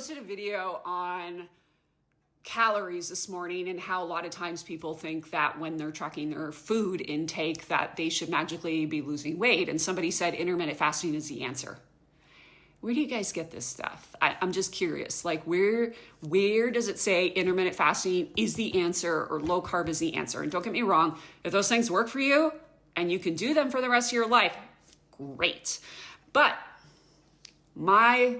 posted a video on calories this morning and how a lot of times people think that when they're tracking their food intake that they should magically be losing weight. And somebody said intermittent fasting is the answer. Where do you guys get this stuff? I'm just curious, like where does it say intermittent fasting is the answer or low carb is the answer? And don't get me wrong, if those things work for you and you can do them for the rest of your life, great. But my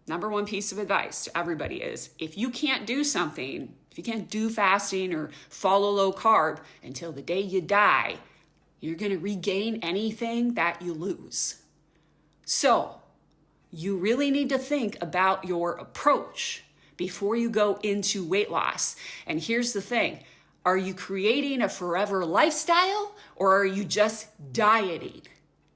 number one piece of advice to everybody is if you can't do something, if you can't do fasting or follow low carb until the day you die, you're going to regain anything that you lose. So you really need to think about your approach before you go into weight loss. And here's the thing. Are you creating a forever lifestyle or are you just dieting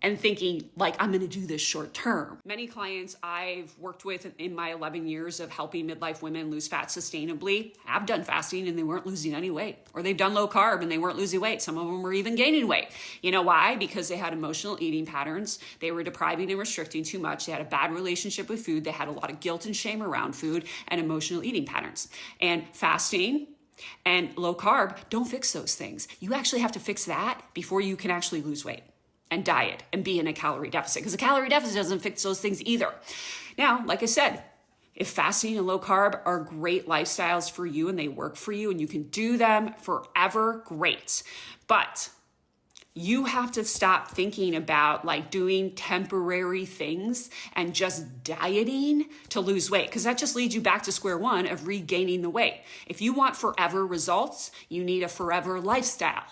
and thinking like, I'm going to do this short term? Many clients I've worked with in my 11 years of helping midlife women lose fat sustainably have done fasting and they weren't losing any weight, or they've done low carb and they weren't losing weight. Some of them were even gaining weight. You know why? Because they had emotional eating patterns. They were depriving and restricting too much. They had a bad relationship with food. They had a lot of guilt and shame around food and emotional eating patterns. And fasting and low carb don't fix those things. You actually have to fix that before you can actually lose weight and diet and be in a calorie deficit, because a calorie deficit doesn't fix those things either. Now, like I said, if fasting and low carb are great lifestyles for you and they work for you and you can do them forever, great. But you have to stop thinking about like doing temporary things and just dieting to lose weight, because that just leads you back to square one of regaining the weight. If you want forever results, you need a forever lifestyle.